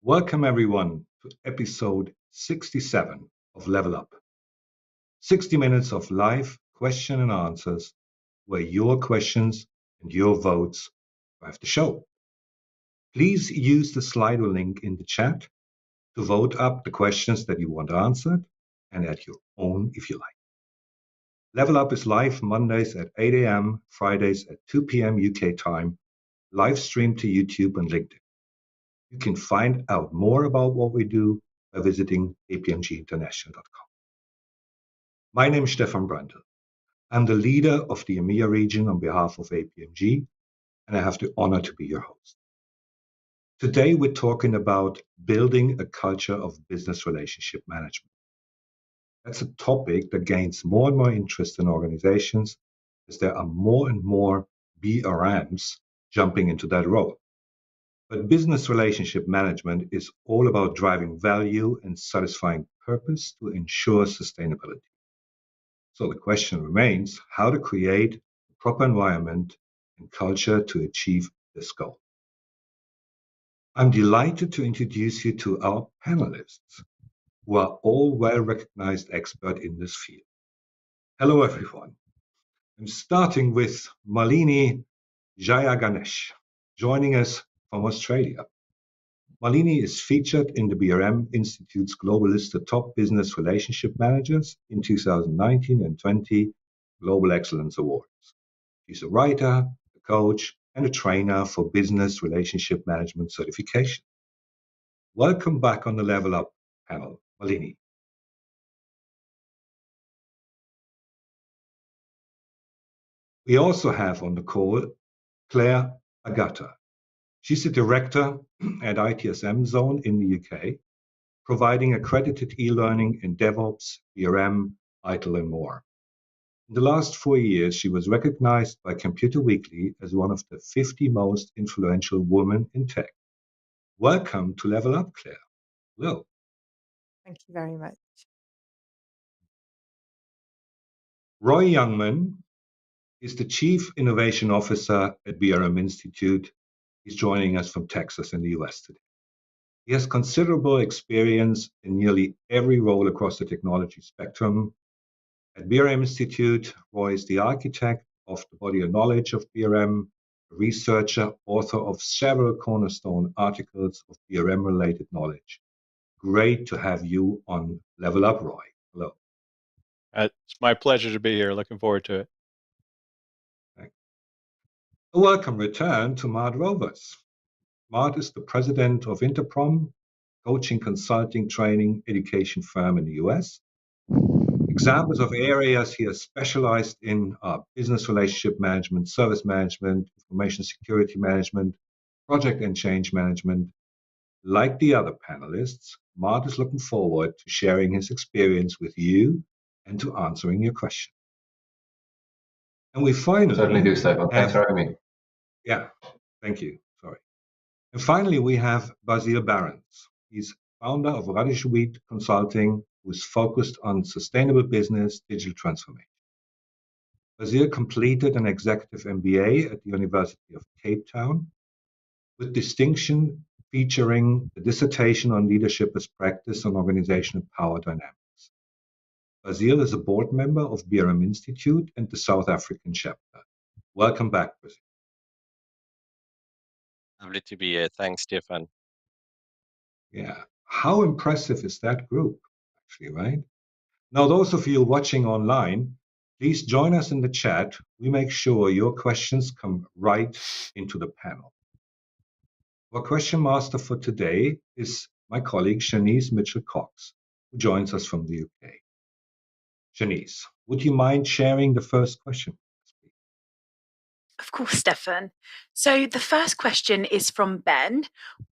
Welcome everyone to episode 67 of Level Up. 60 minutes of live question and answers where your questions and your votes drive the show. Please use the Slido link in the chat to vote up the questions that you want answered and add your own if you like. Level Up is live Mondays at 8 a.m., Fridays at 2 p.m. UK time, live streamed to YouTube and LinkedIn. You can find out more about what we do by visiting apmginternational.com. My name is Stephan Brendel. I'm the leader of the EMEA region on behalf of APMG, and I have the honor to be your host. Today, we're talking about building a culture of business relationship management. That's a topic that gains more and more interest in organizations as there are more and more BRMs jumping into that role. But business relationship management is all about driving value and satisfying purpose to ensure sustainability. So the question remains how to create a proper environment and culture to achieve this goal. I'm delighted to introduce you to our panelists, who are all well-recognized experts in this field. Hello, everyone. I'm starting with Malini Jayaganesh, joining us from Australia. Malini is featured in the BRM Institute's Global List of Top Business Relationship Managers in 2019 and 20 Global Excellence Awards. She's a writer, a coach, and a trainer for business relationship management certification. Welcome back on the Level Up panel, Malini. We also have on the call Claire Agutter. She's the director at ITSM Zone in the UK, providing accredited e-learning in DevOps, BRM, ITIL, and more. In the last 4 years, she was recognized by Computer Weekly as one of the 50 most influential women in tech. Welcome to Level Up, Claire. Hello. Thank you very much. Roy Youngman is the Chief Innovation Officer at BRM Institute. He's joining us from Texas in the US today. He has considerable experience in nearly every role across the technology spectrum. At BRM Institute, Roy is the architect of the body of knowledge of BRM, a researcher, author of several cornerstone articles of BRM-related knowledge. Great to have you on Level Up, Roy. Hello. It's my pleasure to be here. Looking forward to it. A welcome return to Mart Rovers. Mart is the president of INTERPROM, coaching, consulting, training, education firm in the US. Examples of areas he has specialized in are business relationship management, service management, information security management, project and change management. Like the other panelists, Mart is looking forward to sharing his experience with you and to answering your questions. And we finally certainly do, Stephan. Thanks for having me. Yeah, thank you. Sorry. And finally, we have Baziel Barends. He's founder of Radishweed Consulting, who's focused on sustainable business digital transformation. Baziel completed an executive MBA at the University of Cape Town with distinction featuring a dissertation on leadership as practice on organizational power dynamics. Baziel is a board member of BRM Institute and the South African chapter. Welcome back, Baziel. Lovely to be here. Thanks, Stephan. Yeah. How impressive is that group, actually, right? Now, those of you watching online, please join us in the chat. We make sure your questions come right into the panel. Our question master for today is my colleague, Shanice Mitchell-Cox, who joins us from the UK. Shanice, would you mind sharing the first question? Of course, Stephan. So the first question is from Ben.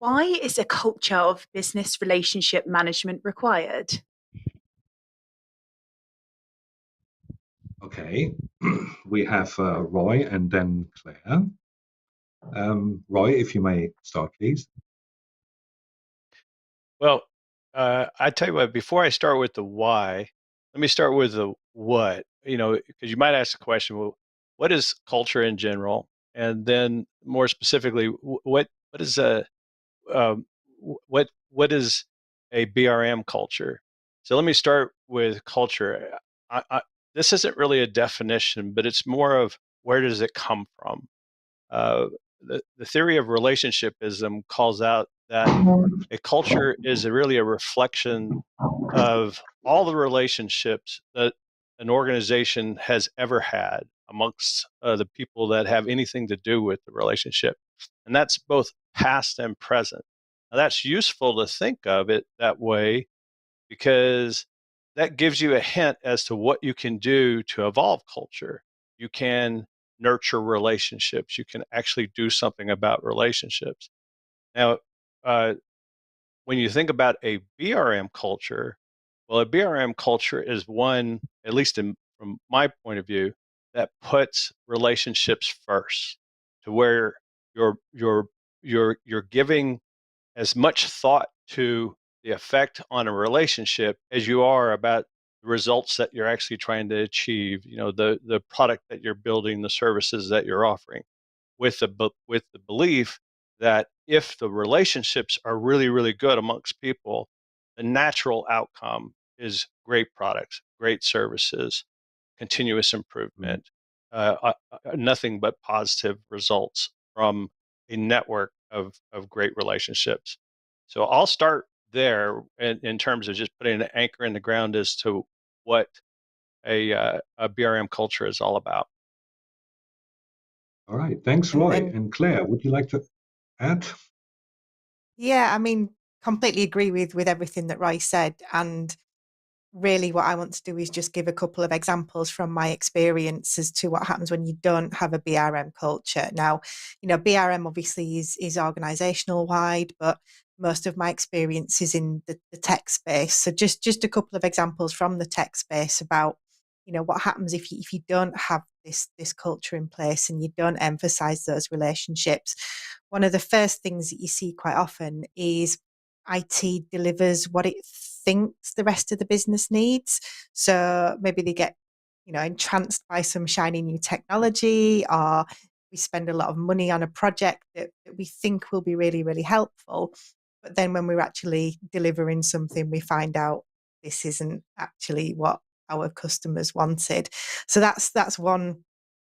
Why is a culture of business relationship management required? Okay, we have Roy and then Claire. Roy, if you may start, please. Well, I tell you what, before I start with the why, let me start with the what, because you might ask the question, well, what is culture in general? And then more specifically, what is what is a BRM culture? So let me start with culture. This isn't really a definition, but it's more of where does it come from? The theory of relationshipism calls out that a culture is really a reflection of all the relationships that an organization has ever had amongst the people that have anything to do with the relationship. And that's both past and present. Now, that's useful to think of it that way because that gives you a hint as to what you can do to evolve culture. You can nurture relationships. You can actually do something about relationships. Now, when you think about a BRM culture, well, a BRM culture is one, at least from my point of view, that puts relationships first, to where you're giving as much thought to the effect on a relationship as you are about the results that you're actually trying to achieve. You know, the product that you're building, the services that you're offering, with the belief that if the relationships are really, really good amongst people, the natural outcome is great products, great services, continuous improvement, nothing but positive results from a network of great relationships. So I'll start there in terms of just putting an anchor in the ground as to what a BRM culture is all about. All right. Thanks, Roy. And Claire, would you like to add? Yeah, I mean, completely agree with everything that Roy said. And really what I want to do is just give a couple of examples from my experience as to what happens when you don't have a BRM culture. Now, you know, BRM obviously is organizational wide, but most of my experience is in the tech space. So just a couple of examples from the tech space about, you know, what happens if you don't have this culture in place and you don't emphasize those relationships. One of the first things that you see quite often is IT delivers what it thinks the rest of the business needs. So maybe they get, you know, entranced by some shiny new technology, or we spend a lot of money on a project that we think will be really, really helpful. But then when we're actually delivering something, we find out this isn't actually what our customers wanted. So that's one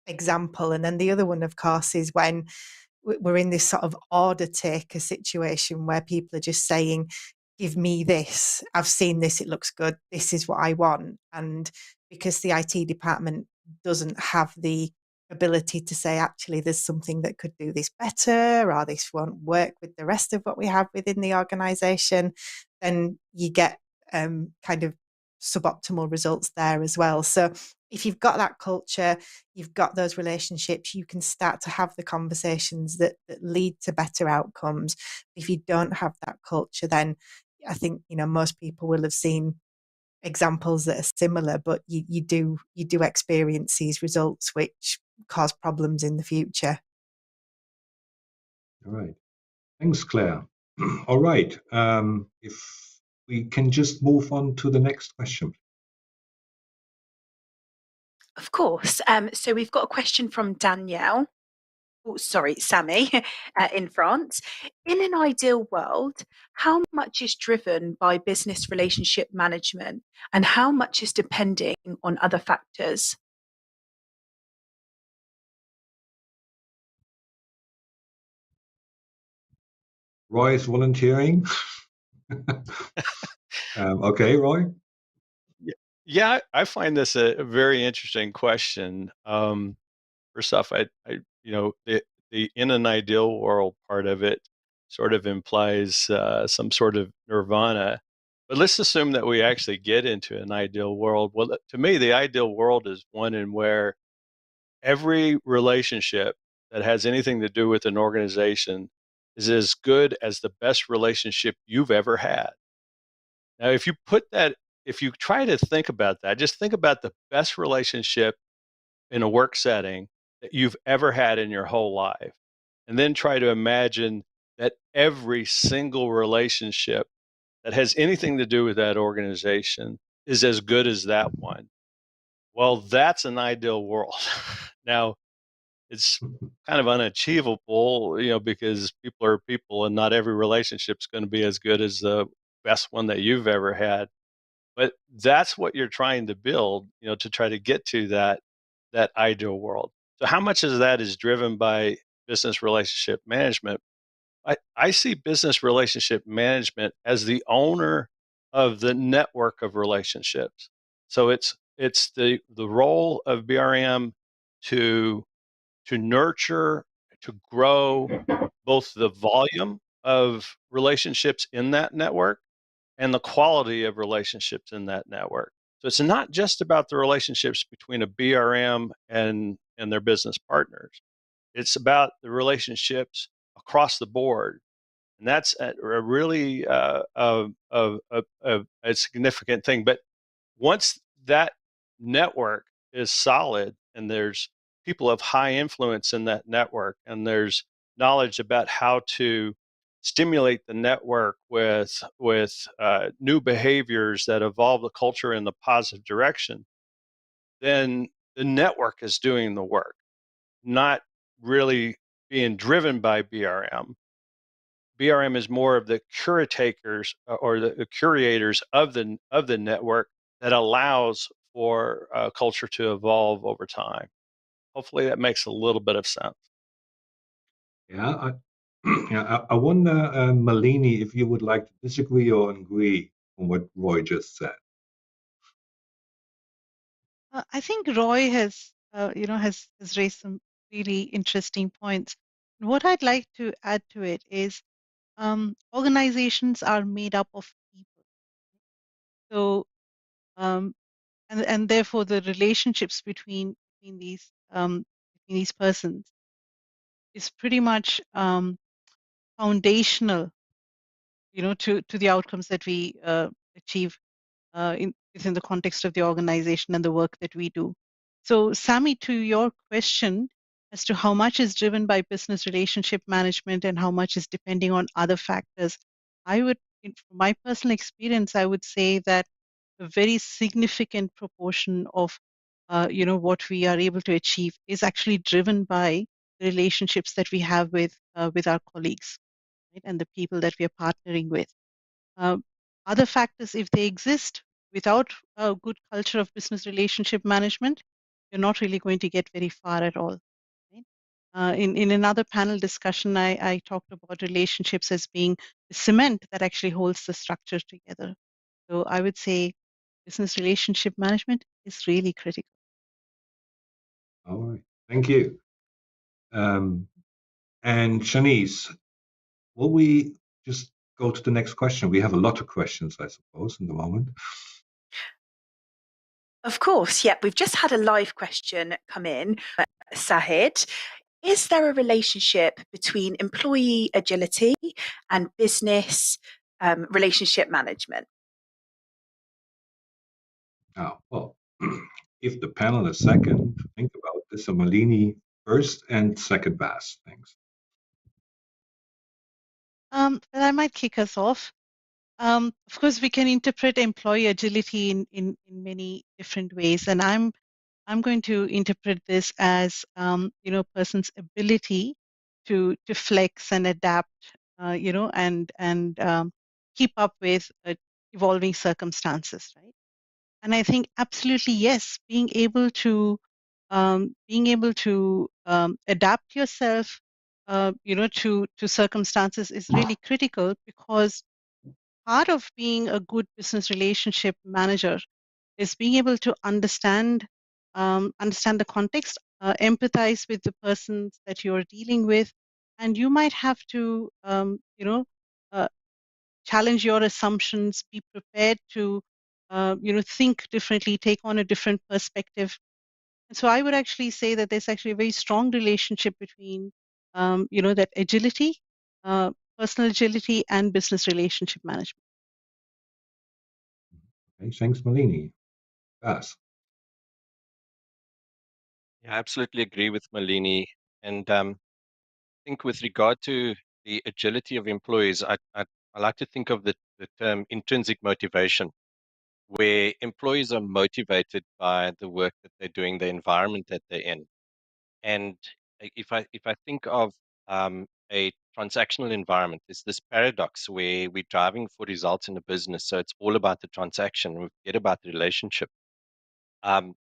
example. And then the other one, of course, is when we're in this sort of order taker situation where people are just saying, give me this, I've seen this, it looks good, this is what I want. And because the IT department doesn't have the ability to say, actually, there's something that could do this better, or this won't work with the rest of what we have within the organization, then you get kind of suboptimal results there as well. So if you've got that culture, you've got those relationships, you can start to have the conversations that lead to better outcomes. If you don't have that culture, then I think, you know, most people will have seen examples that are similar, but you do experience these results which cause problems in the future. All right. Thanks, Claire. All right. If we can just move on to the next question. Of course. So we've got a question from Danielle. Oh, sorry, Sammy, in France. In an ideal world, how much is driven by business relationship management and how much is depending on other factors? Roy is volunteering. Okay, Roy. Yeah, I find this a very interesting question. First off, you know, the in an ideal world part of it sort of implies some sort of nirvana. But let's assume that we actually get into an ideal world. Well, to me, the ideal world is one in where every relationship that has anything to do with an organization is as good as the best relationship you've ever had. Now, if you try to think about that, just think about the best relationship in a work setting that you've ever had in your whole life. And then try to imagine that every single relationship that has anything to do with that organization is as good as that one. Well, that's an ideal world. Now, it's kind of unachievable, because people are people and not every relationship's going to be as good as the best one that you've ever had. But that's what you're trying to build, to try to get to that ideal world. So how much of that is driven by business relationship management? I see business relationship management as the owner of the network of relationships. So it's the role of BRM to nurture, to grow both the volume of relationships in that network and the quality of relationships in that network. So it's not just about the relationships between a BRM and their business partners. It's about the relationships across the board, and that's a really a significant thing. But once that network is solid and there's people of high influence in that network and there's knowledge about how to stimulate the network with new behaviors that evolve the culture in the positive direction, then the network is doing the work, not really being driven by BRM. BRM is more of the curators or the curators of the network that allows for culture to evolve over time. Hopefully, that makes a little bit of sense. Yeah, I wonder, Malini, if you would like to disagree or agree on what Roy just said. I think Roy has raised some really interesting points. What I'd like to add to it is organizations are made up of people. So and therefore the relationships between these persons is pretty much foundational, to the outcomes that we achieve within the context of the organization and the work that we do. So, Sammy, to your question as to how much is driven by business relationship management and how much is depending on other factors, from my personal experience, I would say that a very significant proportion of what we are able to achieve is actually driven by the relationships that we have with our colleagues, right, and the people that we are partnering with. Uh, Other factors, if they exist without a good culture of business relationship management, you're not really going to get very far at all. Right? In another panel discussion, I talked about relationships as being the cement that actually holds the structure together. So I would say business relationship management is really critical. All right, thank you. And Shanice, will we just go to the next question? We have a lot of questions, I suppose, in the moment. Of course, yeah. We've just had a live question come in. Sahid, is there a relationship between employee agility and business relationship management? Well, if the panel is second, think about this. So Malini first and second Bas. Thanks. Well, I might kick us off. Of course, we can interpret employee agility in many different ways, and I'm going to interpret this as a person's ability to flex and adapt, and keep up with evolving circumstances, right? And I think absolutely yes, being able to adapt yourself, to circumstances is really critical, because part of being a good business relationship manager is being able to understand the context, empathize with the persons that you're dealing with, and you might have to uh, challenge your assumptions, be prepared to think differently, take on a different perspective. And so I would actually say that there's actually a very strong relationship between that agility, uh, personal agility, and business relationship management. Okay, thanks, Malini. Bas. Yeah, I absolutely agree with Malini. And I think with regard to the agility of employees, I like to think of the term intrinsic motivation, where employees are motivated by the work that they're doing, the environment that they're in. And if I think of a transactional environment, there's this paradox where we're driving for results in a business, so it's all about the transaction. We forget about the relationship.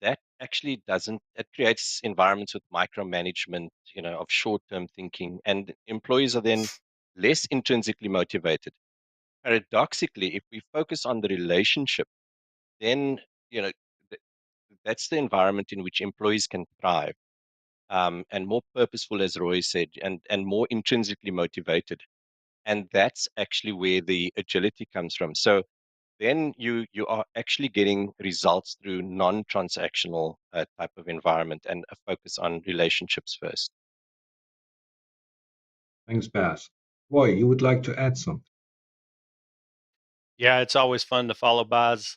That actually doesn't. It creates environments with micromanagement, of short-term thinking, and employees are then less intrinsically motivated. Paradoxically, if we focus on the relationship, then you know th- that's the environment in which employees can thrive, and more purposeful, as Roy said, and more intrinsically motivated. And that's actually where the agility comes from. So then you are actually getting results through non-transactional type of environment and a focus on relationships first. Thanks, Baz. Roy, you would like to add something? Yeah, it's always fun to follow Baz.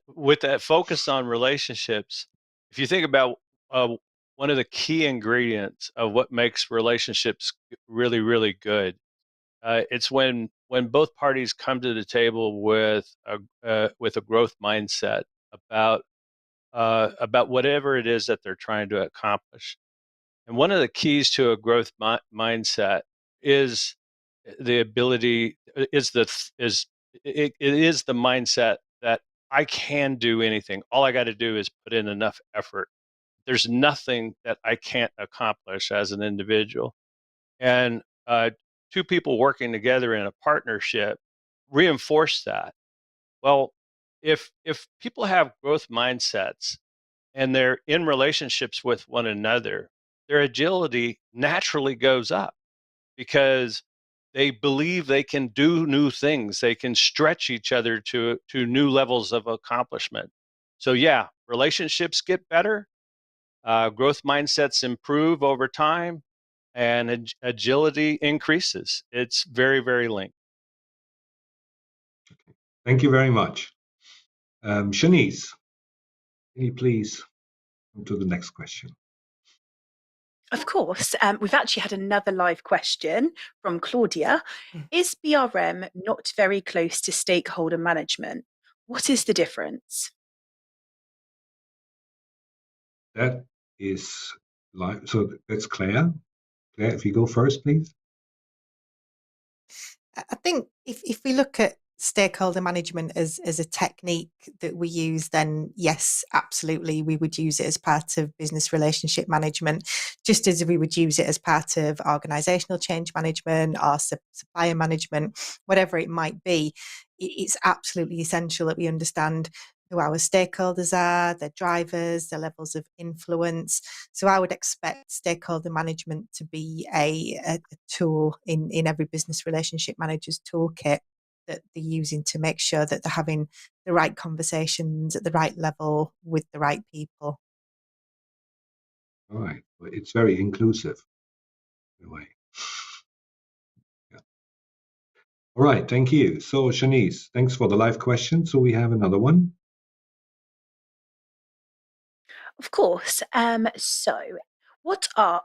With that focus on relationships, if you think about one of the key ingredients of what makes relationships really, really good, it's when both parties come to the table with a growth mindset about whatever it is that they're trying to accomplish. And one of the keys to a growth mindset is the ability is the is it is the mindset that I can do anything. All I got to do is put in enough effort. There's nothing that I can't accomplish as an individual. And two people working together in a partnership reinforce that. Well, if people have growth mindsets and they're in relationships with one another, their agility naturally goes up because they believe they can do new things. They can stretch each other to new levels of accomplishment. So yeah, relationships get better, growth mindsets improve over time, and agility increases. It's very, very linked. Thank you very much. Shanice, can you please come to the next question? Of course, we've actually had another live question from Claudia. Is BRM not very close to stakeholder management? What is the difference? That is live. So that's Claire. Claire, if you go first, please. I think if we look at stakeholder management as a technique that we use, then yes, absolutely, we would use it as part of business relationship management, just as we would use it as part of organisational change management or supplier management, whatever it might be. It's absolutely essential that we understand who our stakeholders are, their drivers, their levels of influence. So I would expect stakeholder management to be a tool in every business relationship manager's toolkit that they're using to make sure that they're having the right conversations at the right level with the right people. All right. Well, it's very inclusive in a way. Yeah. All right. Thank you. So, Shanice, thanks for the live question. So we have another one. Of course. We've got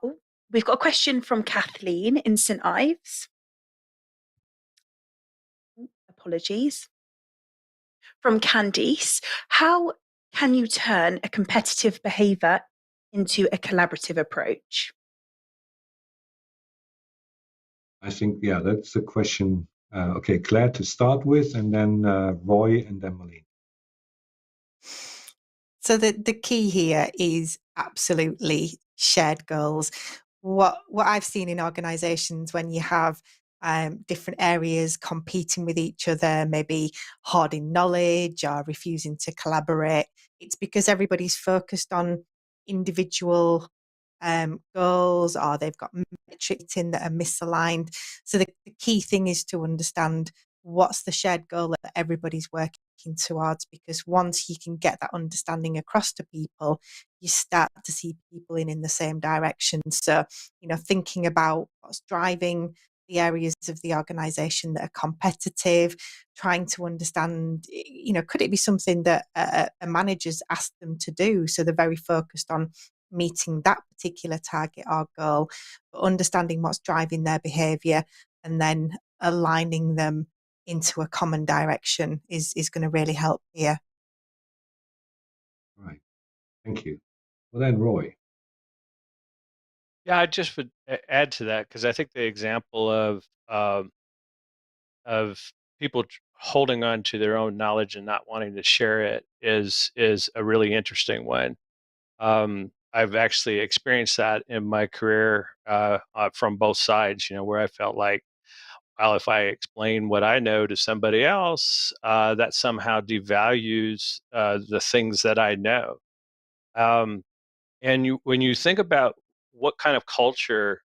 a question from Kathleen in St Ives. Apologies. From Candice, how can you turn a competitive behaviour into a collaborative approach? I think, yeah, that's the question. Okay, Claire to start with, and then Roy, and then Malini. So the key here is absolutely shared goals. What I've seen in organisations when you have different areas competing with each other, maybe hoarding knowledge or refusing to collaborate, it's because everybody's focused on individual goals, or they've got metrics in that are misaligned. So the key thing is to understand what's the shared goal that everybody's working towards, because once you can get that understanding across to people, you start to see people in the same direction. So, thinking about what's driving the areas of the organisation that are competitive, trying to understand, could it be something that a manager's asked them to do? So they're very focused on meeting that particular target or goal, but understanding what's driving their behaviour and then aligning them into a common direction is going to really help here. Right. Thank you. Well then, Roy. Yeah, I just would add to that because I think the example of people holding on to their own knowledge and not wanting to share it is a really interesting one. I've actually experienced that in my career from both sides. Where I felt like, well, if I explain what I know to somebody else, that somehow devalues the things that I know. Um, and when you think about what kind of culture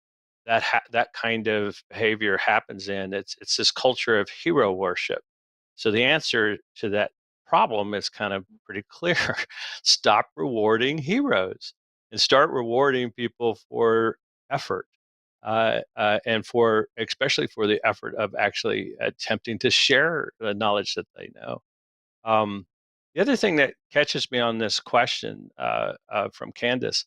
that kind of behavior happens in, it's this culture of hero worship. So the answer to that problem is kind of pretty clear. Stop rewarding heroes and start rewarding people for effort, and for especially for the effort of actually attempting to share the knowledge that they know. Um, the other thing that catches me on this question from Candace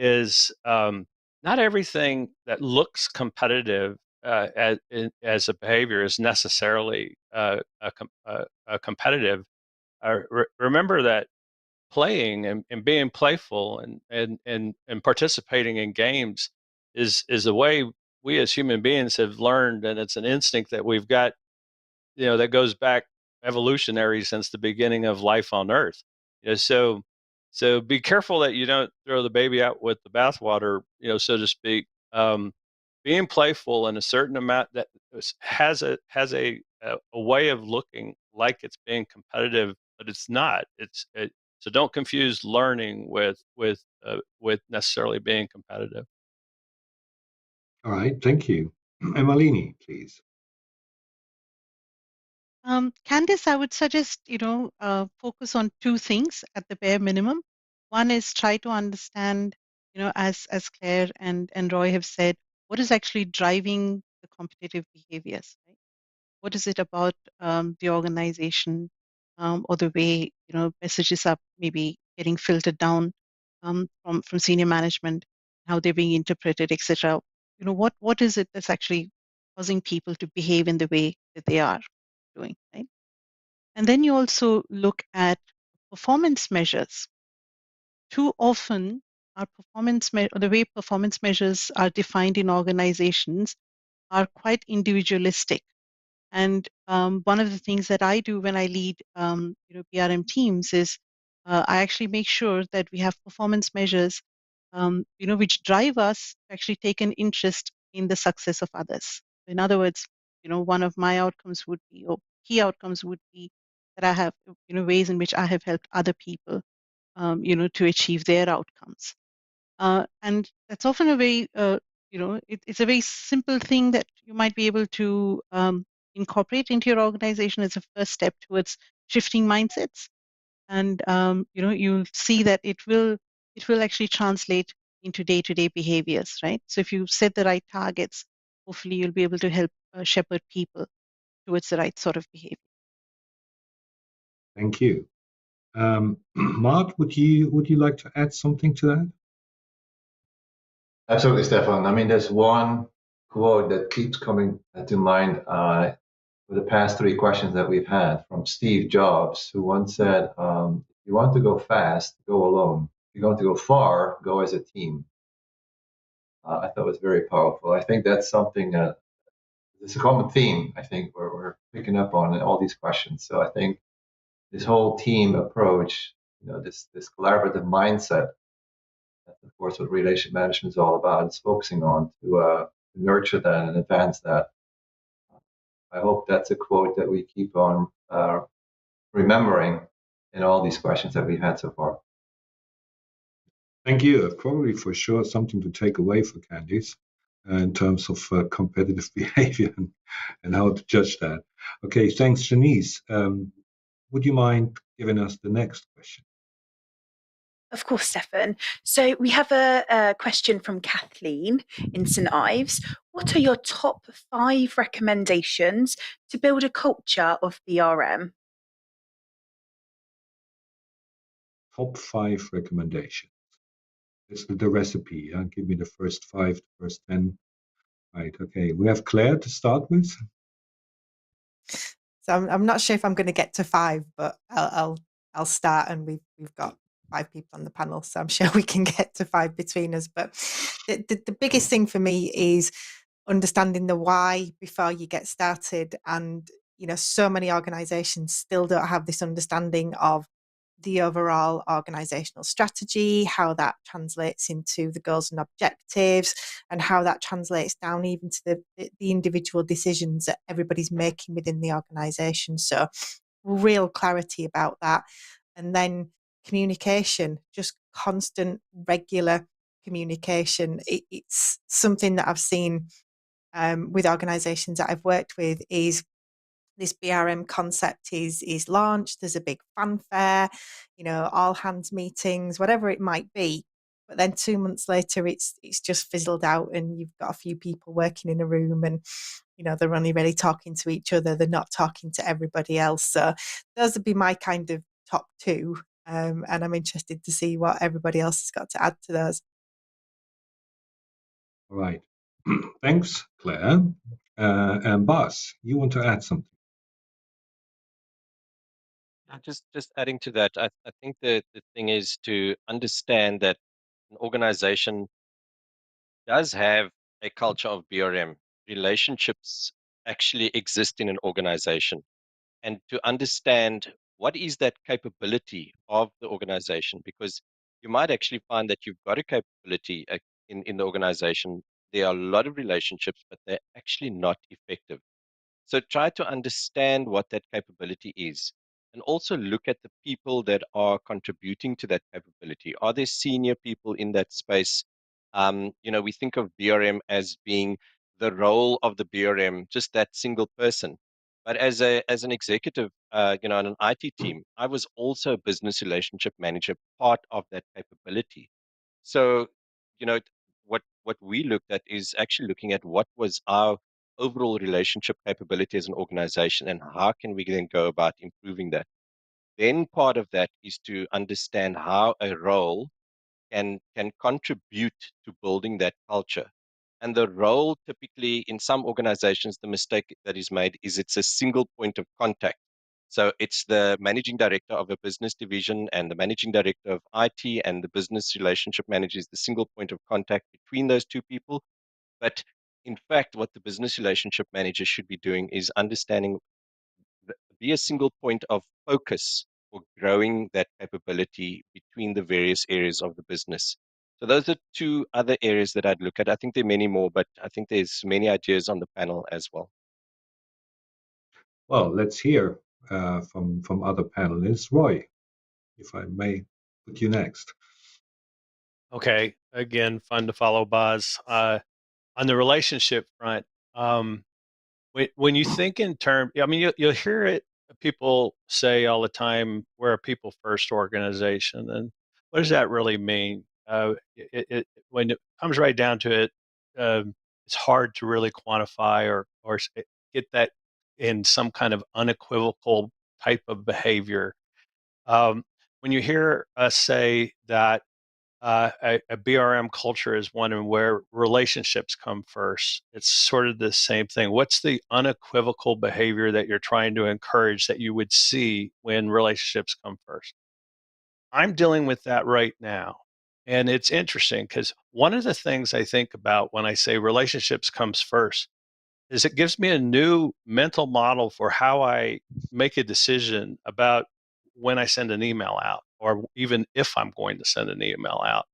is not everything that looks competitive as a behavior is necessarily a competitive. Remember that playing and being playful and participating in games is a way we as human beings have learned, and it's an instinct that we've got, that goes back evolutionary since the beginning of life on Earth. So be careful that you don't throw the baby out with the bathwater, so to speak. Being playful in a certain amount that has a way of looking like it's being competitive, but it's not. So don't confuse learning with necessarily being competitive. All right, thank you. And Malini, please. Candice, I would suggest, focus on two things at the bare minimum. One is try to understand, as Claire and Roy have said, what is actually driving the competitive behaviors, right? What is it about the organization, or the way, messages are maybe getting filtered down from senior management, how they're being interpreted, etc. What is it that's actually causing people to behave in the way that they are doing, right? And then you also look at performance measures. Too often, the way performance measures are defined in organizations are quite individualistic. And one of the things that I do when I lead, PRM teams is I actually make sure that we have performance measures, which drive us to actually take an interest in the success of others. In other words, one of my outcomes would be, or key outcomes would be, that I have, ways in which I have helped other people, to achieve their outcomes. And that's often a very, it's a very simple thing that you might be able to incorporate into your organization as a first step towards shifting mindsets. And you'll see that it will actually translate into day-to-day behaviors, right? So if you set the right targets, hopefully you'll be able to help shepherd people towards the right sort of behavior. Thank you. Mart, would you like to add something to that? Absolutely, Stephan. I mean, there's one quote that keeps coming to mind for the past three questions that we've had from Steve Jobs, who once said, if you want to go fast, go alone. If you want to go far, go as a team. I thought it was very powerful. I think that's something it's a common theme, I think, we're picking up on in all these questions. So I think this whole team approach, this collaborative mindset, that's of course what relationship management is all about. It's focusing on to nurture that and advance that. I hope that's a quote that we keep on remembering in all these questions that we've had so far. Thank you. Probably for sure something to take away for Candice in terms of competitive behavior and how to judge that. Okay, thanks, Shanice. Would you mind giving us the next question? Of course, Stephan. So we have a question from Kathleen in St Ives. What are your top 5 recommendations to build a culture of BRM? Top 5 recommendations. It's the recipe. Give me the first 5, the first 10. Right. Okay. We have Claire to start with. So I'm not sure if I'm going to get to 5, but I'll start, and we've got 5 people on the panel, so I'm sure we can get to 5 between us. But the biggest thing for me is understanding the why before you get started. And, so many organizations still don't have this understanding of the overall organizational strategy, how that translates into the goals and objectives, and how that translates down even to the individual decisions that everybody's making within the organization. So real clarity about that. And then communication, just constant, regular communication. It's something that I've seen with organizations that I've worked with is this BRM concept is launched. There's a big fanfare, all hands meetings, whatever it might be. But then 2 months later, it's just fizzled out, and you've got a few people working in a room, and they're only really talking to each other. They're not talking to everybody else. So those would be my kind of top 2, and I'm interested to see what everybody else has got to add to those. All right. Thanks, Claire. And Bas, you want to add something? Just adding to that, I think the thing is to understand that an organization does have a culture of BRM. Relationships actually exist in an organization. And to understand what is that capability of the organization, because you might actually find that you've got a capability in the organization. There are a lot of relationships, but they're actually not effective. So try to understand what that capability is, and also look at the people that are contributing to that capability. Are there senior people in that space? We think of BRM as being the role of the BRM, just that single person. But as an executive, on an IT team, I was also a business relationship manager, part of that capability. So, what we looked at is actually looking at what was our overall relationship capability as an organization, and how can we then go about improving that. Then part of that is to understand how a role can contribute to building that culture. And the role, typically in some organizations, the mistake that is made is it's a single point of contact. So it's the managing director of a business division and the managing director of IT, and the business relationship manager is the single point of contact between those two people. But in fact, what the business relationship manager should be doing is understanding, be a single point of focus for growing that capability between the various areas of the business. So those are 2 other areas that I'd look at. I think there are many more, but I think there's many ideas on the panel as well. Well, let's hear from other panelists. Roy, if I may put you next. Okay. Again, fun to follow Baz. On the relationship front, when you think in terms, I mean, you'll hear it. People say all the time, "We're a people first organization," and what does that really mean? When it comes right down to it, it's hard to really quantify or get that in some kind of unequivocal type of behavior. When you hear us say that a BRM culture is one in where relationships come first. It's sort of the same thing. What's the unequivocal behavior that you're trying to encourage that you would see when relationships come first? I'm dealing with that right now. And it's interesting because one of the things I think about when I say relationships comes first is it gives me a new mental model for how I make a decision about when I send an email out, or even if I'm going to send an email out.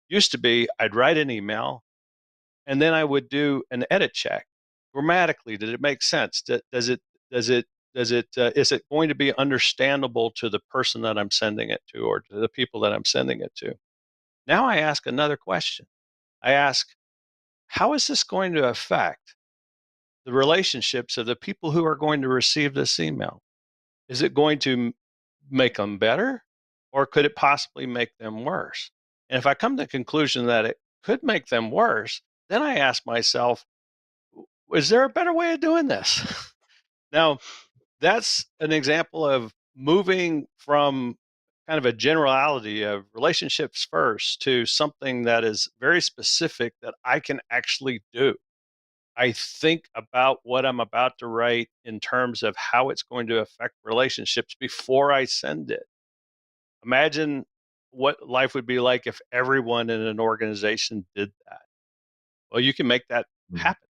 Used to be I'd write an email and then I would do an edit check. Grammatically, did it make sense? Is it going to be understandable to the person that I'm sending it to, or to the people that I'm sending it to? Now I ask another question. I ask, how is this going to affect the relationships of the people who are going to receive this email? Is it going to make them better, or could it possibly make them worse? And if I come to the conclusion that it could make them worse, then I ask myself, is there a better way of doing this? Now, that's an example of moving from kind of a generality of relationships first to something that is very specific that I can actually do. I think about what I'm about to write in terms of how it's going to affect relationships before I send it. Imagine what life would be like if everyone in an organization did that. Well, you can make that happen.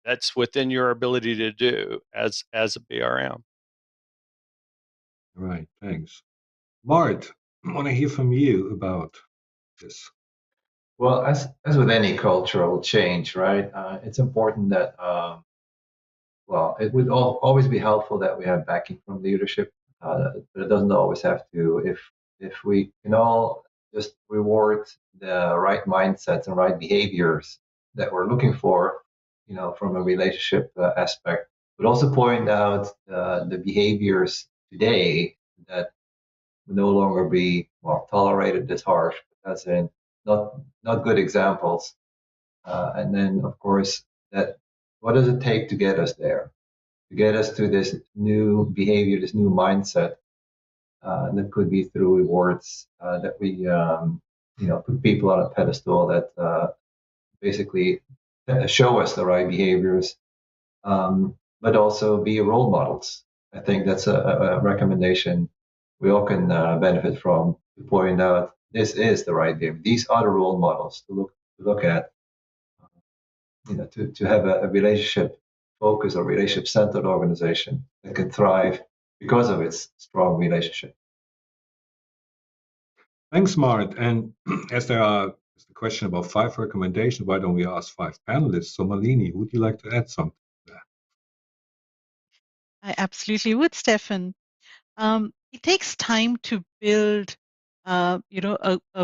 That's within your ability to do as a BRM. Right, thanks. Mart, I want to hear from you about this. Well, as with any cultural change, right? It's important that well, it would always be helpful that we have backing from leadership, but it doesn't always have to. If we can all just reward the right mindsets and right behaviors that we're looking for, from a relationship aspect, but also point out the behaviors today that would no longer be tolerated as harsh, as in not good examples. And then, of course, that what does it take to get us there? To get us to this new behavior, this new mindset, that could be through rewards that we, put people on a pedestal that basically show us the right behaviors, but also be role models. I think that's a recommendation we all can benefit from, to point out this is the right behavior. These are the role models to look at, to have a relationship focused or relationship centered organization that can thrive because of its strong relationship. Thanks, Mart. And as there are the question about 5 recommendations, why don't we ask 5 panelists? So, Malini, would you like to add something to that? I absolutely would, Stephan. It takes time to build, a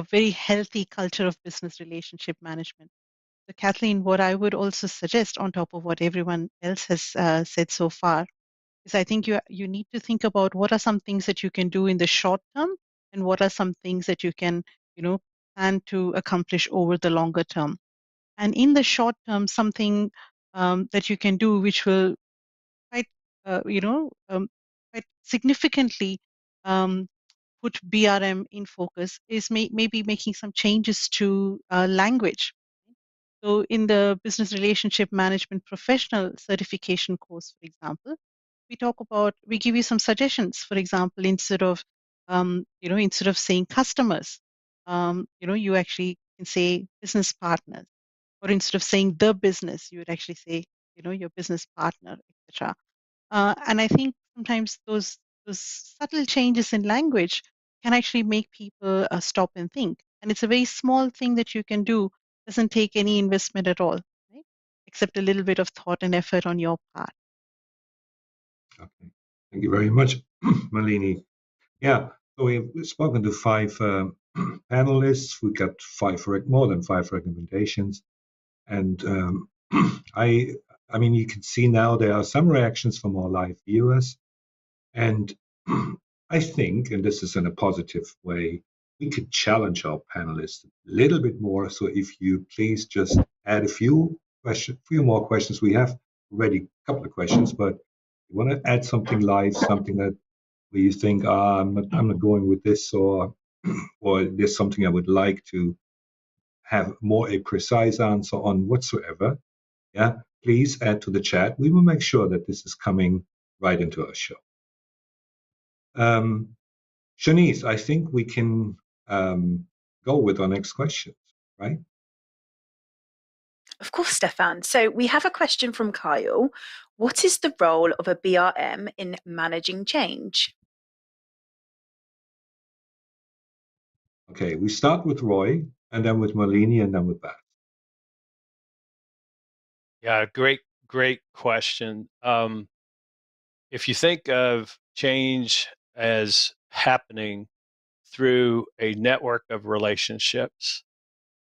very healthy culture of business relationship management. So, Kathleen, what I would also suggest, on top of what everyone else has said so far, is I think you need to think about what are some things that you can do in the short term, and what are some things that you can, plan to accomplish over the longer term. And in the short term, something that you can do, which will quite, quite significantly um, put BRM in focus, is maybe making some changes to language. So, in the business relationship management professional certification course, for example, we give you some suggestions. For example, instead of saying customers, you actually can say business partners, or instead of saying the business, you would actually say, your business partner, etc. And I think sometimes those subtle changes in language can actually make people stop and think. And it's a very small thing that you can do. Doesn't take any investment at all, right? Except a little bit of thought and effort on your part. Okay. Thank you very much, Malini. Yeah, so we've spoken to 5 panelists. We got more than 5 recommendations. And I mean, you can see now there are some reactions from our live viewers. And I think, and this is in a positive way, we could challenge our panelists a little bit more. So if you please just add a few more questions. We have already a couple of questions, but you want to add something live, something that where you think, I'm not going with this, or there's something I would like to have more a precise answer on whatsoever. Yeah, please add to the chat. We will make sure that this is coming right into our show. Shanice, I think we can go with our next questions, right? Of course, Stephan. So we have a question from Kyle. What is the role of a BRM in managing change? Okay, we start with Roy, and then with Malini, and then with Baz. Yeah, great question. If you think of change as happening through a network of relationships,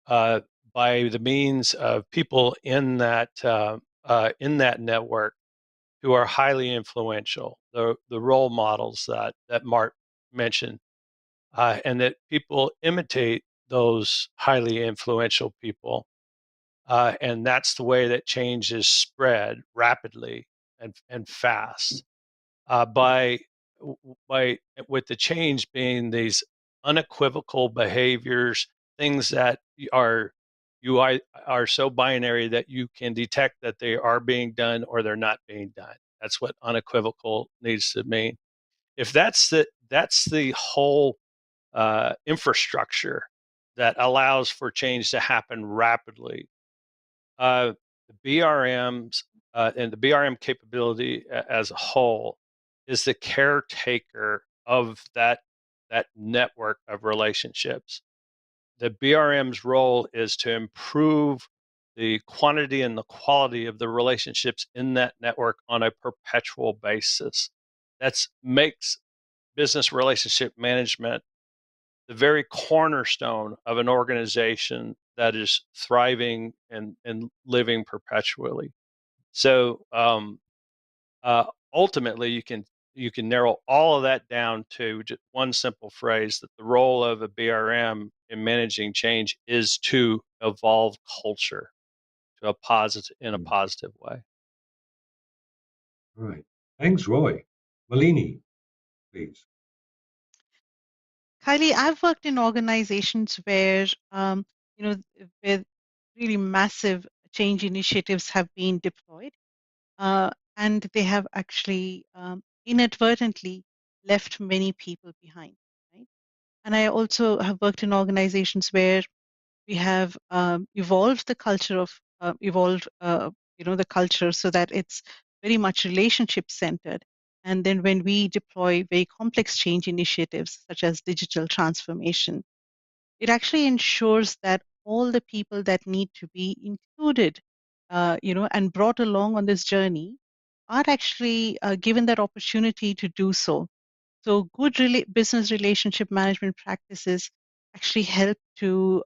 by the means of people in that network who are highly influential, the role models that Mart mentioned, and that people imitate those highly influential people, and that's the way that change is spread rapidly and fast. By with the change being these unequivocal behaviors, things that are so binary that you can detect that they are being done or they're not being done. That's what unequivocal needs to mean. If that's the whole infrastructure that allows for change to happen rapidly. The BRMs and the BRM capability as a whole is the caretaker of that network of relationships. The BRM's role is to improve the quantity and the quality of the relationships in that network on a perpetual basis. That makes business relationship management the very cornerstone of an organization that is thriving and living perpetually. So ultimately, you can narrow all of that down to just one simple phrase, that the role of a BRM in managing change is to evolve culture to a positive way. All right. Thanks, Roy. Malini, please. Kylie, I've worked in organizations where, where really massive change initiatives have been deployed, and they have actually inadvertently left many people behind, right? And I also have worked in organizations where we have evolved the culture of the culture so that it's very much relationship centered. And then when we deploy very complex change initiatives such as digital transformation, it actually ensures that all the people that need to be included, and brought along on this journey are actually given that opportunity to do so. So good business relationship management practices actually help to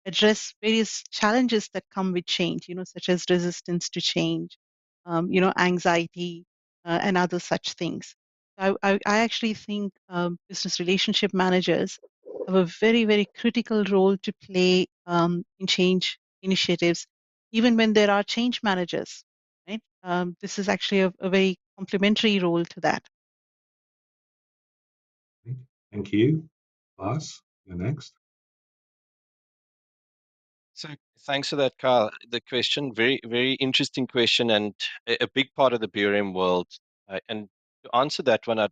address various challenges that come with change, such as resistance to change, anxiety, and other such things. I actually think business relationship managers have a very, very critical role to play in change initiatives, even when there are change managers, right? This is actually a very complementary role to that. Thank you. Bas, you're next. So thanks for that, Carl. The question, very, very interesting question, and a big part of the BRM world. And to answer that one, I'd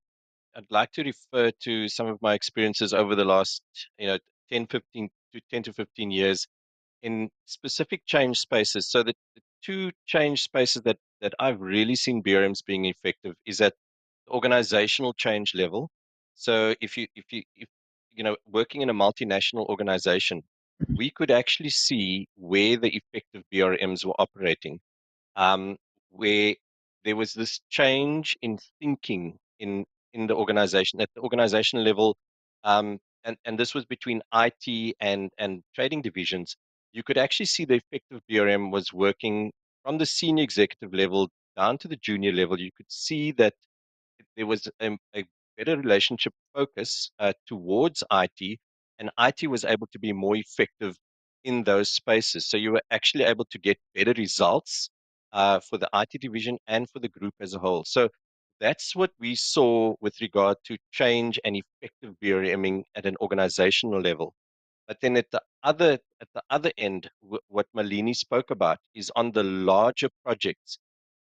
like to refer to some of my experiences over the last, 10 to 15 years in specific change spaces. So the two change spaces that I've really seen BRMs being effective is at the organizational change level. So if working in a multinational organization, we could actually see where the effective BRMs were operating, where there was this change in thinking in the organization at the organizational level, and this was between IT and trading divisions. You could actually see the effective BRM was working from the senior executive level down to the junior level. You could see that there was a better relationship focus towards IT, and IT was able to be more effective in those spaces. So you were actually able to get better results for the IT division and for the group as a whole. So that's what we saw with regard to change and effective BRMing at an organizational level. But then at the other end, what Malini spoke about is on the larger projects.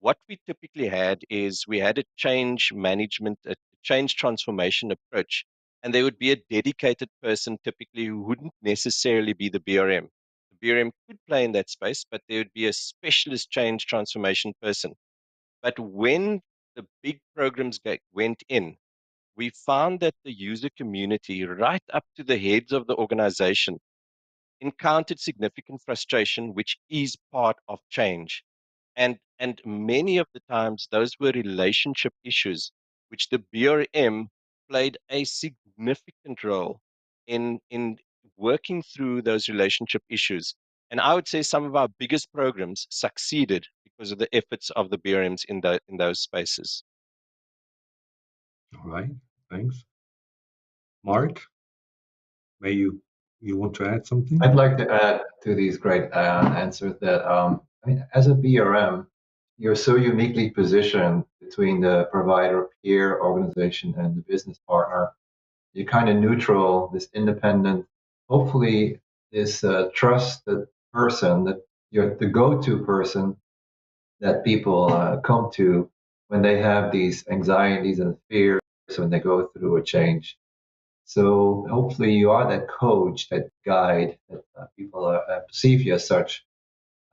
What we typically had is we had a change management, a change transformation approach, and there would be a dedicated person typically who wouldn't necessarily be the BRM. The BRM could play in that space, but there would be a specialist change transformation person. But when the big programs went in, we found that the user community, right up to the heads of the organization, encountered significant frustration, which is part of change. And many of the times those were relationship issues, which the BRM played a significant role in working through those relationship issues. And I would say some of our biggest programs succeeded because of the efforts of the BRMs in those spaces. All right. Thanks. Mart, may you want to add something? I'd like to add to these great answers that as a BRM, you're so uniquely positioned between the provider, peer, organization, and the business partner. You're kind of neutral, this independent, hopefully this trusted person, that you're the go-to person that people come to when they have these anxieties and fears when they go through a change. So hopefully you are that coach, that guide that people perceive you as such,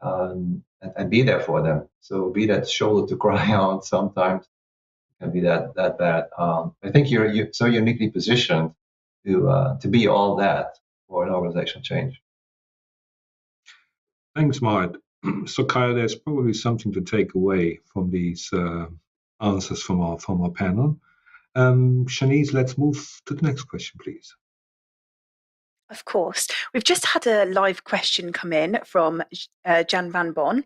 and be there for them. So be that shoulder to cry on sometimes. Can be that bad. I think you're so uniquely positioned to be all that for an organizational change. Thanks, Mart. So, Kyle, there's probably something to take away from these answers from our panel. Shanice, let's move to the next question, please. Of course. We've just had a live question come in from Jan Van Bon.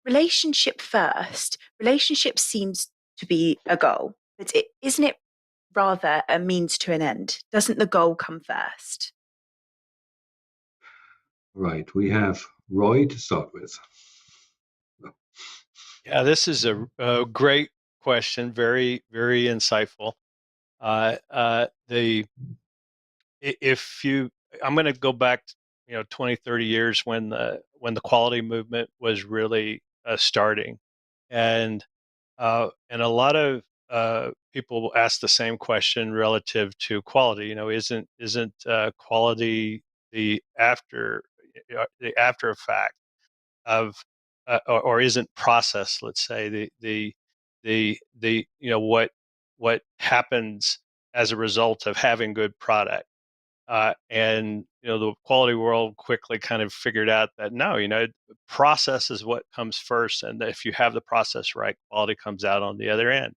Relationship first. Relationship seems to be a goal, but isn't it rather a means to an end? Doesn't the goal come first? Right. We have Roy to start with. Yeah, this is a great question. Very, very insightful. I'm going to go back, 20, 30 years when the quality movement was really starting, and a lot of people ask the same question relative to quality. Isn't quality the after effect of, or isn't process, let's say, what happens as a result of having good product? And the quality world quickly kind of figured out that no, process is what comes first, and that if you have the process right, quality comes out on the other end.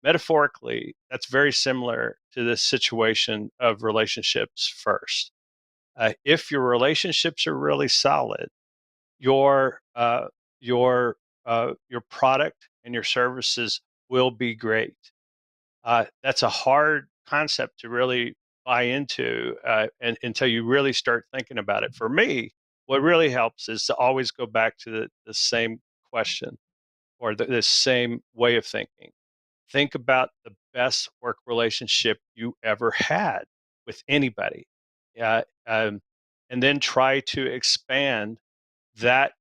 Metaphorically, that's very similar to this situation of relationships first. If your relationships are really solid, your your product and your services will be great. That's a hard concept to really buy into, and until you really start thinking about it. For me, what really helps is to always go back to the same question, or the same way of thinking. Think about the best work relationship you ever had with anybody, and then try to expand that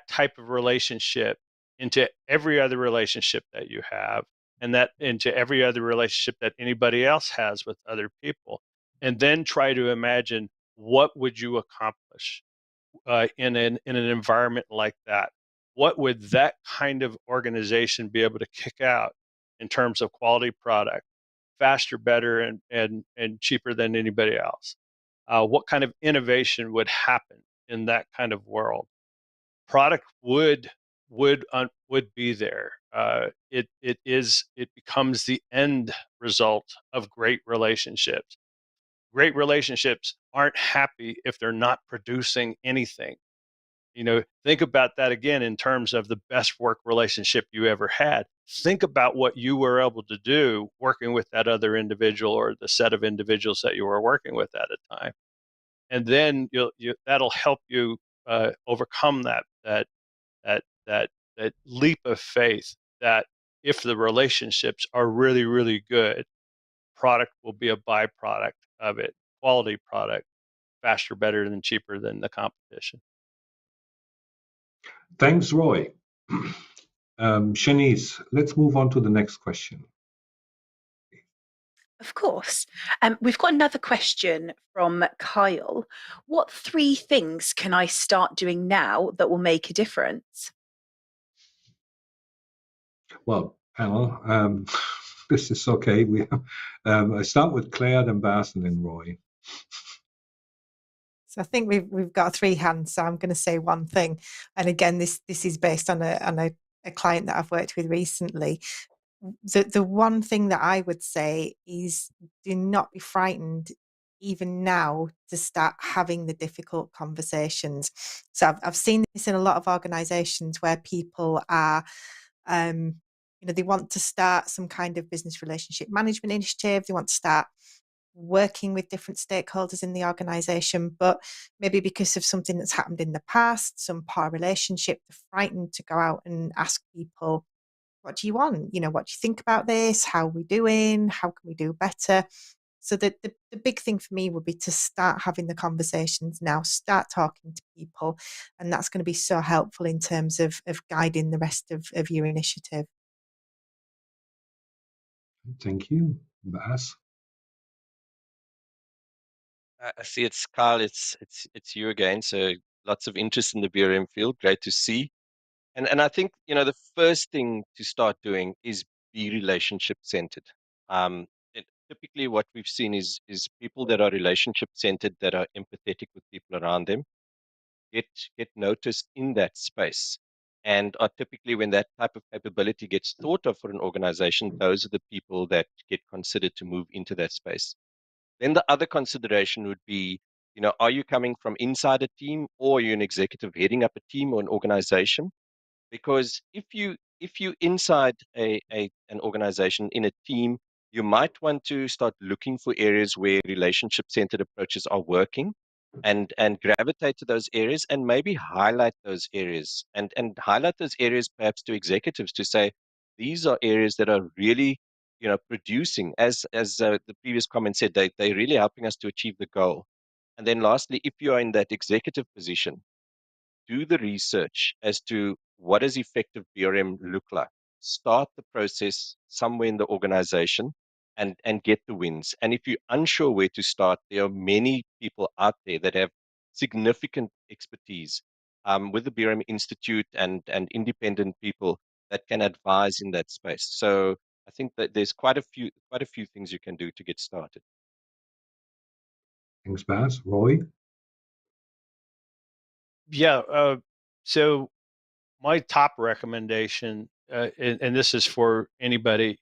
type of relationship into every other relationship that you have, and that into every other relationship that anybody else has with other people, and then try to imagine what would you accomplish in an environment like that. What would that kind of organization be able to kick out in terms of quality product, faster, better, and cheaper than anybody else? What kind of innovation would happen in that kind of world? Product would be there. It becomes the end result of great relationships. Great relationships aren't happy if they're not producing anything. Think about that again in terms of the best work relationship you ever had. Think about what you were able to do working with that other individual, or the set of individuals that you were working with at a time, and then that'll help you overcome that leap of faith that if the relationships are really, really good, product will be a byproduct of it. Quality product, faster, better, and cheaper than the competition. Thanks, Roy. Shanice, let's move on to the next question. Of course. We've got another question from Kyle. What 3 things can I start doing now that will make a difference? Well, panel, this is okay. I start with Claire, then Baziel, then Roy. So I think we've got 3 hands. So I'm going to say one thing, and again, this is based on a client that I've worked with recently. The one thing that I would say is, do not be frightened, even now, to start having the difficult conversations. So I've seen this in a lot of organizations where people are, they want to start some kind of business relationship management initiative. They want to start working with different stakeholders in the organization, but maybe because of something that's happened in the past, some poor relationship, they're frightened to go out and ask people, what do you want? What do you think about this? How are we doing? How can we do better? So the big thing for me would be to start having the conversations now, start talking to people, and that's going to be so helpful in terms of guiding the rest of your initiative. Thank you, Baz. I see it's Carl. It's you again. So lots of interest in the BRM field. Great to see. And I think the first thing to start doing is be relationship centered. Um, Typically, what we've seen is people that are relationship centered, that are empathetic with people around them, get get noticed in that space, and are typically, when that type of capability gets thought of for an organization, those are the people that get considered to move into that space. Then the other consideration would be, are you coming from inside a team, or are you an executive heading up a team or an organization? Because if you inside an organization, in a team, you might want to start looking for areas where relationship centered approaches are working, and gravitate to those areas, and maybe highlight those areas, and highlight those areas perhaps to executives, to say these are areas that are really producing, as the previous comment said, they're really helping us to achieve the goal. And then lastly, if you are in that executive position, do the research as to what does effective BRM look like. Start the process somewhere in the organization, and get the wins. And if you're unsure where to start, there are many people out there that have significant expertise, with the BRM Institute, and independent people that can advise in that space. So I think that there's quite a few things you can do to get started. Thanks, Baz. Roy? Yeah. So my top recommendation, and this is for anybody,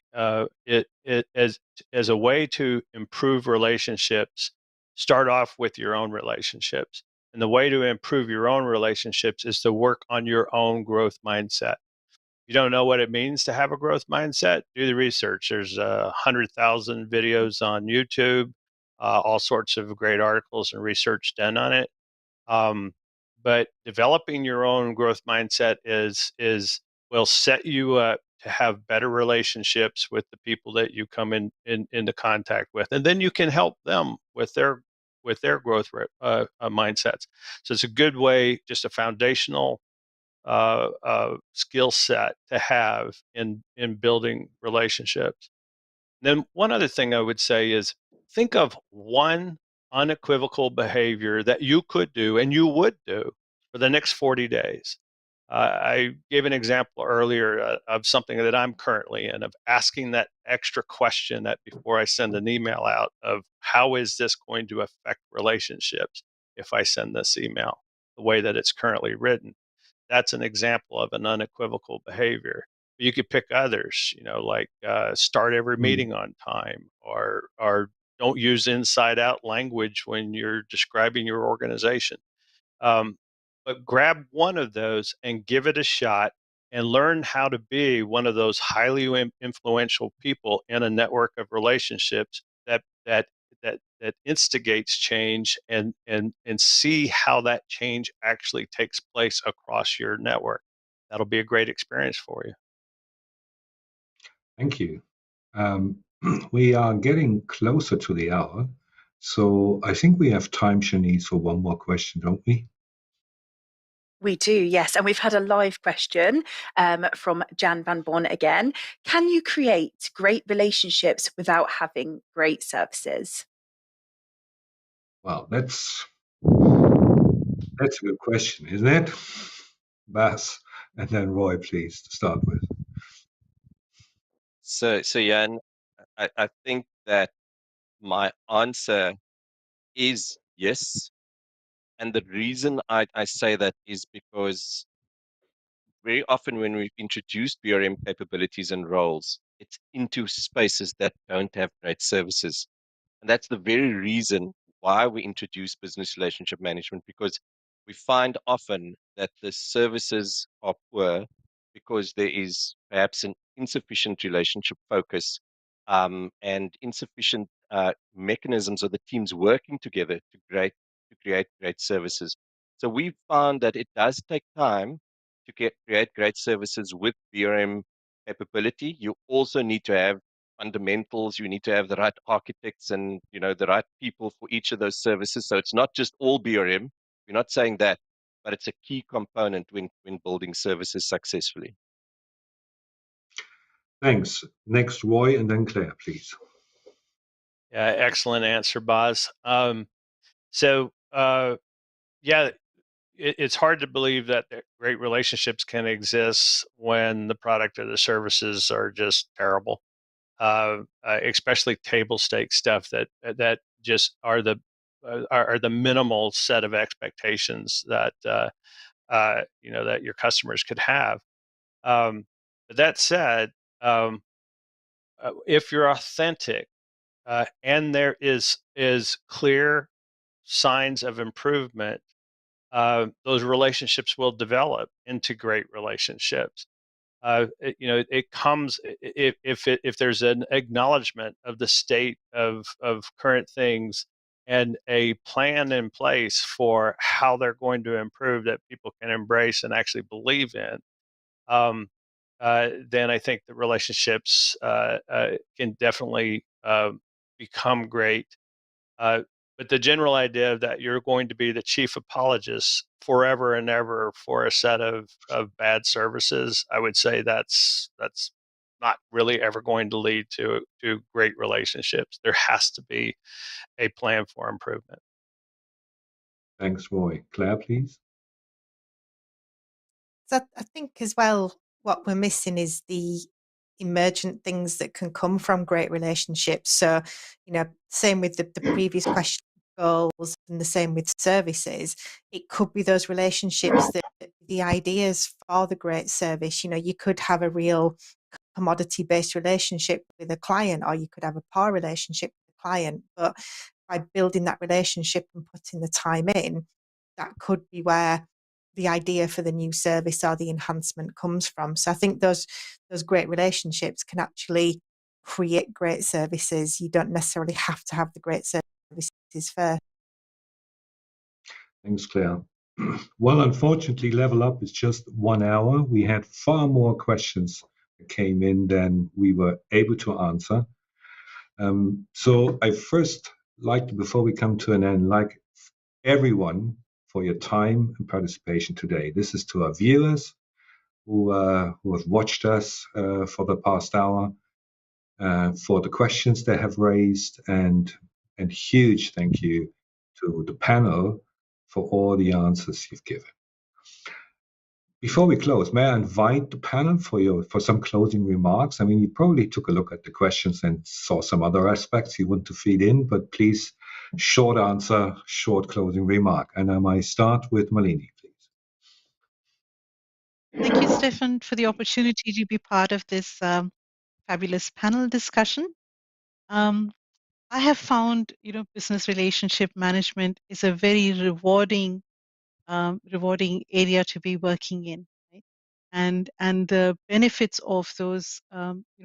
it as a way to improve relationships, start off with your own relationships. And the way to improve your own relationships is to work on your own growth mindset. You don't know what it means to have a growth mindset? Do the research. There's 100,000 videos on YouTube, all sorts of great articles and research done on it. Um, but developing your own growth mindset is will set you up to have better relationships with the people that you come into contact with, and then you can help them with their growth mindsets. So it's a good way, just a foundational skill set to have in building relationships. Then one other thing I would say is, think of one unequivocal behavior that you could do and you would do for the next 40 days. I gave an example earlier of something that I'm currently in, of asking that extra question that before I send an email out, of how is this going to affect relationships if I send this email the way that it's currently written. That's an example of an unequivocal behavior. You could pick others, like start every meeting on time, or don't use inside out language when you're describing your organization. But grab one of those and give it a shot, and learn how to be one of those highly influential people in a network of relationships that instigates change, and see how that change actually takes place across your network. That'll be a great experience for you. Thank you. We are getting closer to the hour, so I think we have time, Shanice, for one more question, don't we? We do, yes. And we've had a live question from Jan Van Born again. Can you create great relationships without having great services? Well, that's a good question, isn't it? Baz, and then Roy, please, to start with. So Jan, I think that my answer is yes. And the reason I say that is because very often when we've introduced BRM capabilities and roles, it's into spaces that don't have great services. And that's the very reason why we introduce business relationship management, because we find often that the services are poor because there is perhaps an insufficient relationship focus, and insufficient mechanisms of the teams working together to create great services. So we found that it does take time to create great services with BRM capability. You also need to have fundamentals. You need to have the right architects, and the right people for each of those services. So it's not just all BRM. We're not saying that, but it's a key component when building services successfully. Thanks. Next, Roy, and then Claire, please. Yeah, excellent answer, Boz. So, yeah, it's hard to believe that great relationships can exist when the product or the services are just terrible. Especially table stake stuff that just are the minimal set of expectations that that your customers could have. But that said, if you're authentic and there is clear signs of improvement, those relationships will develop into great relationships. It comes if there's an acknowledgement of the state of current things and a plan in place for how they're going to improve that people can embrace and actually believe in. Then I think the relationships can definitely become great. Uh, but the general idea that you're going to be the chief apologist forever and ever for a set of bad services, I would say that's not really ever going to lead to great relationships. There has to be a plan for improvement. Thanks, Roy. Claire, please. So I think as well, what we're missing is the emergent things that can come from great relationships. So, same with the previous question, goals, and the same with services. It could be those relationships that the ideas for the great service. You could have a real commodity-based relationship with a client, or you could have a poor relationship with a client. But by building that relationship and putting the time in, that could be where the idea for the new service or the enhancement comes from. So I think those great relationships can actually create great services. You don't necessarily have to have the great services first. Thanks, Claire. Well, unfortunately, Level Up is just 1 hour. We had far more questions that came in than we were able to answer. So I first like to, before we come to an end, like everyone for your time and participation today. This is to our viewers who have watched us for the past hour, for the questions they have raised, and huge thank you to the panel for all the answers you've given. Before we close, may I invite the panel for some closing remarks? I mean, you probably took a look at the questions and saw some other aspects you want to feed in, but please, short answer, short closing remark. And I might start with Malini, please. Thank you, Stephan, for the opportunity to be part of this fabulous panel discussion. I have found, business relationship management is a very rewarding area to be working in, right? And the benefits of those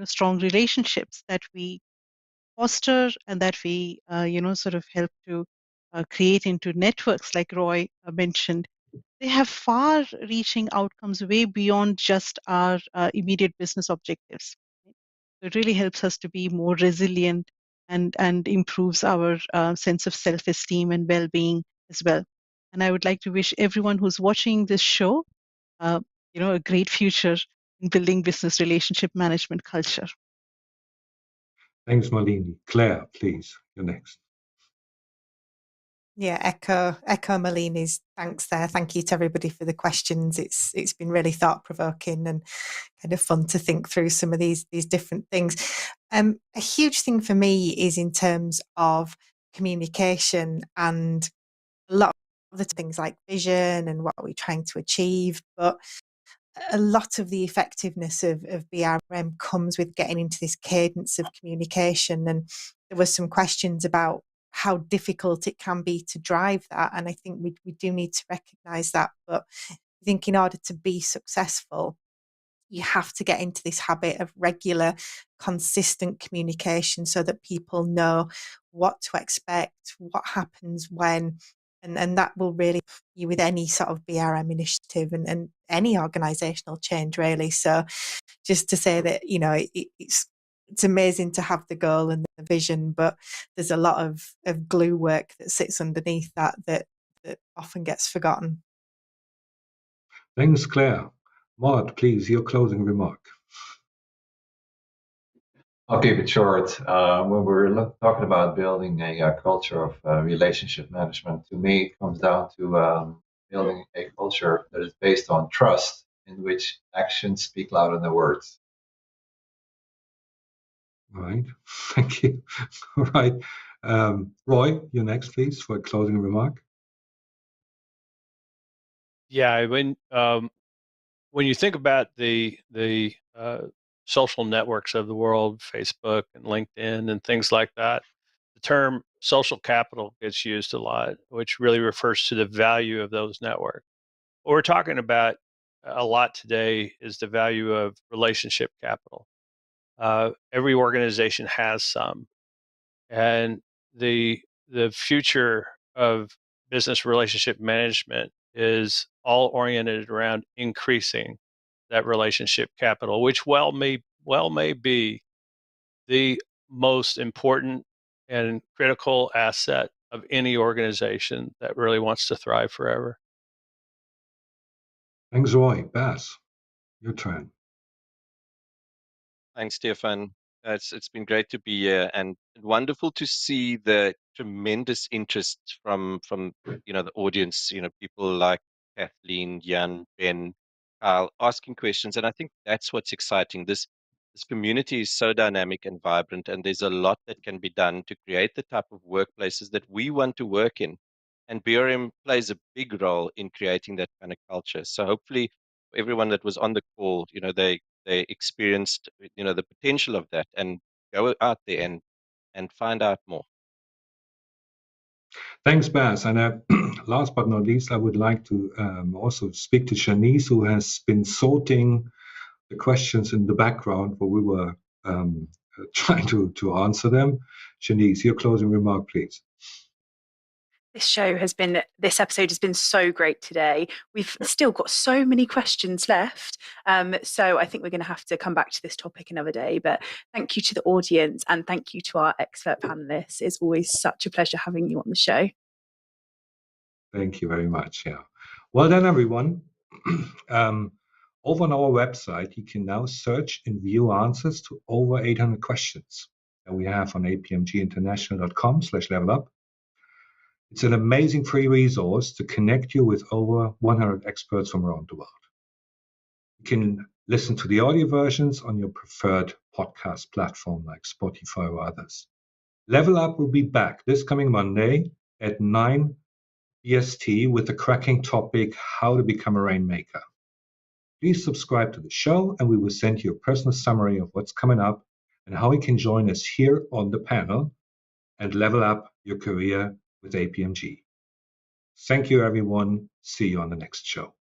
strong relationships that we foster and that we sort of help to create into networks, like Roy mentioned, they have far-reaching outcomes way beyond just our immediate business objectives. Right? So it really helps us to be more resilient and improves our sense of self-esteem and well-being as well. And I would like to wish everyone who's watching this show, a great future in building business relationship management culture. Thanks, Malini. Claire, please, you're next. Yeah, echo Malini's thanks there. Thank you to everybody for the questions. It's been really thought provoking and kind of fun to think through some of these different things. A huge thing for me is in terms of communication, and a lot of the things like vision and what we're trying to achieve, but a lot of the effectiveness of BRM comes with getting into this cadence of communication. And there were some questions about how difficult it can be to drive that. And I think we do need to recognise that. But I think in order to be successful, you have to get into this habit of regular, consistent communication so that people know what to expect, what happens when, and that will really help you with any sort of BRM initiative and any organisational change, really. So just to say that, it's amazing to have the goal and the vision, but there's a lot of glue work that sits underneath that often gets forgotten. Thanks, Claire. Mart, please, your closing remark. I'll keep it short. When we're talking about building a culture of relationship management, to me, it comes down to building a culture that is based on trust, in which actions speak louder than words. All right. Thank you. All right. Roy, you're next, please, for a closing remark. Yeah, when you think about the social networks of the world, Facebook and LinkedIn and things like that, the term social capital gets used a lot, which really refers to the value of those networks. What we're talking about a lot today is the value of relationship capital. Every organization has some, and the future of business relationship management is all oriented around increasing that relationship capital, which may be the most important and critical asset of any organization that really wants to thrive forever. Thanks, Roy. Baz, your turn. Thanks, Stephan. It's been great to be here and wonderful to see the tremendous interest from the audience. People like Kathleen, Jan, Ben, Kyle asking questions, and I think that's what's exciting. This community is so dynamic and vibrant, and there's a lot that can be done to create the type of workplaces that we want to work in. And BRM plays a big role in creating that kind of culture. So hopefully, everyone that was on the call, they experienced the potential of that and go out there and find out more. Thanks, Baz. And last but not least, I would like to also speak to Shanice, who has been sorting the questions in the background where we were trying to answer them. Shanice, your closing remark, please. This episode has been so great today. We've still got so many questions left. So I think we're going to have to come back to this topic another day. But thank you to the audience and thank you to our expert panelists. It's always such a pleasure having you on the show. Thank you very much. Yeah. Well done, everyone. Over on our website, you can now search and view answers to over 800 questions that we have on apmginternational.com/levelup. It's an amazing free resource to connect you with over 100 experts from around the world. You can listen to the audio versions on your preferred podcast platform like Spotify or others. Level Up will be back this coming Monday at 9 BST with the cracking topic, how to become a rainmaker. Please subscribe to the show and we will send you a personal summary of what's coming up and how you can join us here on the panel and level up your career with APMG. Thank you, everyone. See you on the next show.